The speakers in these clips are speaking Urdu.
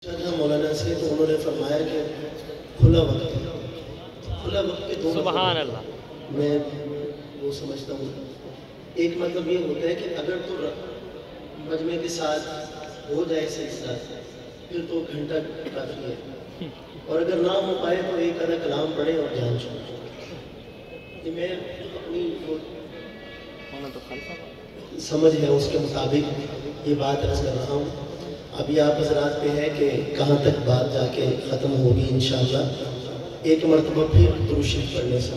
مولانا سے تو انہوں نے فرمایا کہ کھلا وقت کے دو سبحان اللہ میں وہ سمجھتا ہوں. ایک مطلب یہ ہوتا ہے کہ اگر تو مجمع کے ساتھ ہو جائے سلسلہ پھر تو گھنٹہ کافی ہے، اور اگر نہ ہو پائے تو ایک آدھا کلام پڑھے اور جان چھوڑے. یہ میں اپنی سمجھ ہے اس کے مطابق یہ بات عرض کر رہا ہوں. ابھی آپ حضرات پہ ہے کہ کہاں تک بات جا کے ختم ہوگی انشاءاللہ. ایک مرتبہ پھر درود شریف پڑھنے سے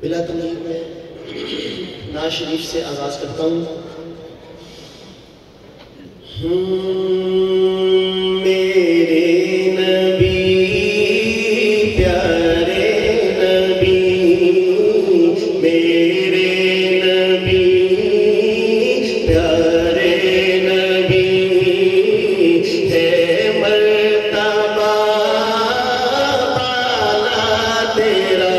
بلا تمہید میں نعت شریف سے آغاز کرتا ہوں. میرے نبی پیارے نبی، میرے نبی پیارے نبی، ہے مرتبہ بالا تیرا.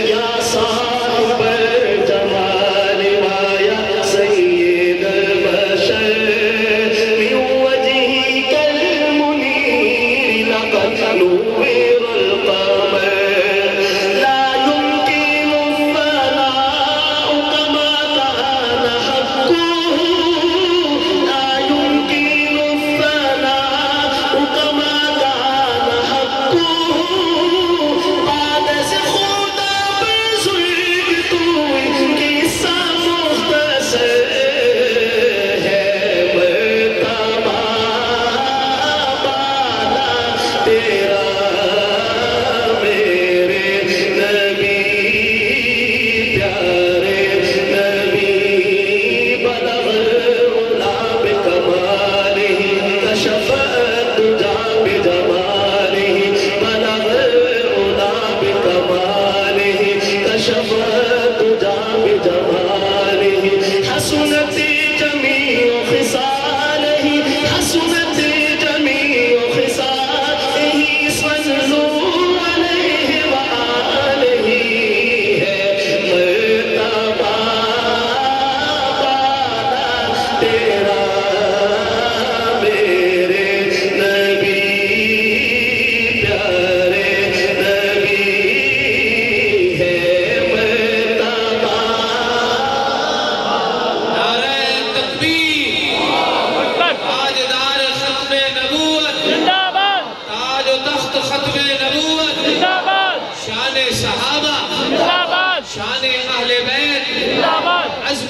یا صاحب الجمال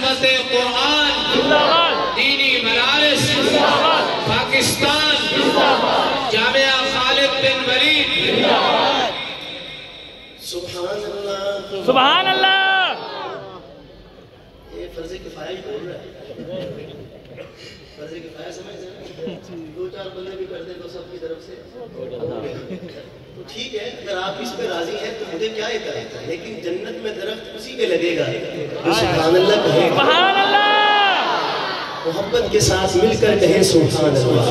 نسبت قرآن دینی مدارس پاکستان جامعہ خالد بن ولید سبحان اللہ سبحان اللہ. یہ فرض کفایہ ہی بول رہا ہے. فرض کفایہ سمجھ رہے ہیں؟ 2-4 بندے بھی کر دیں تو سب کی طرف سے تو ٹھیک ہے. اگر آپ اس پہ راضی ہیں تو مجھے کیا اعتراض ہے، لیکن جنت میں درخت اسی کے لگے گا جو سبحان اللہ کہے گا. سبحان اللہ. محبت کے ساتھ مل کر کہیں سبحان اللہ.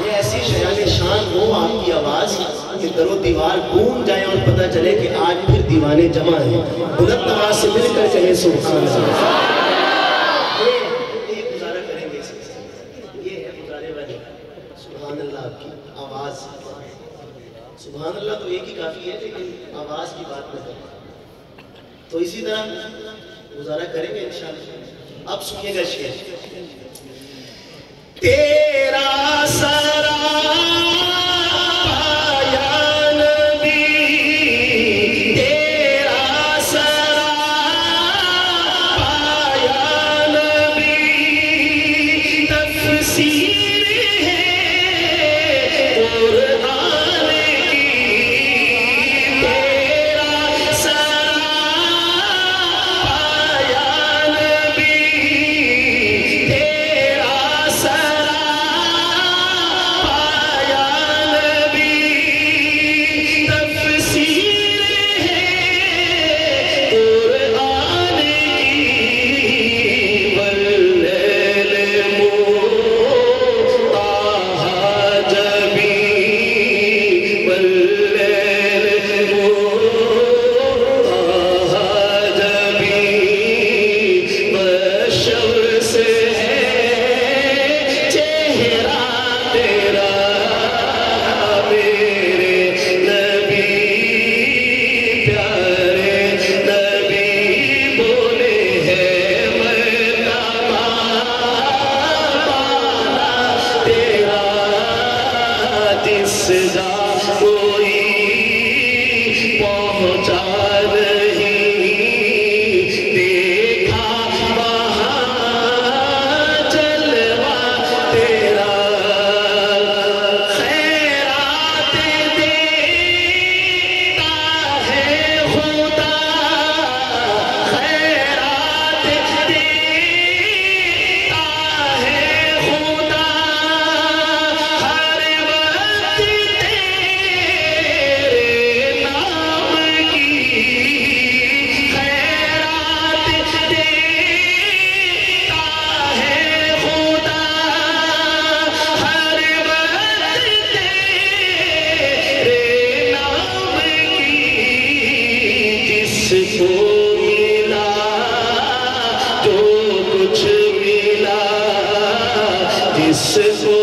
یہ ایسی شیان شان ہو آپ کی آواز کہ در و دیوار گونج جائیں اور پتہ چلے کہ آج پھر دیوانے جمع ہیں. بلند آواز سے مل کر کہیں سبحان اللہ. ایک گزارا کریں گے. یہ ہے گزارے والے. سبحان اللہ آپ کی آواز. سبحان اللہ تو ایک ہی کافی ہے، لیکن آواز کی بات نہ کریں. تو اسی طرح گزارا کریں گے انشاءاللہ. اب سنیے گا شعر. تیرا سرا یا نبی، تیرا سرا یا نبی، تفسیر ہے قرآن کی. تیرا سرا یا نبی، تیرا سرا یا نبی، تفسیر ہے قرآن کی. واللیل مطہر جبی، واللیل مطہر جبی، والشمس ہے چہرہ تیرا میرے نبی. پیارے نبی بولے ہیں مرتبہ بالا تیرا، جس جا کوئی پہنچا نہیں، دیکھا وہاں جلوہ تیرا. خیرات دیتا ہے خدا، خیرات دیتا ہے خدا، ہر وقت تیرے نام کی. خیرات دیتا ہے خدا، ہر وقت تیرے نام کی. جس کو ملا جو کچھ ملا، جس کو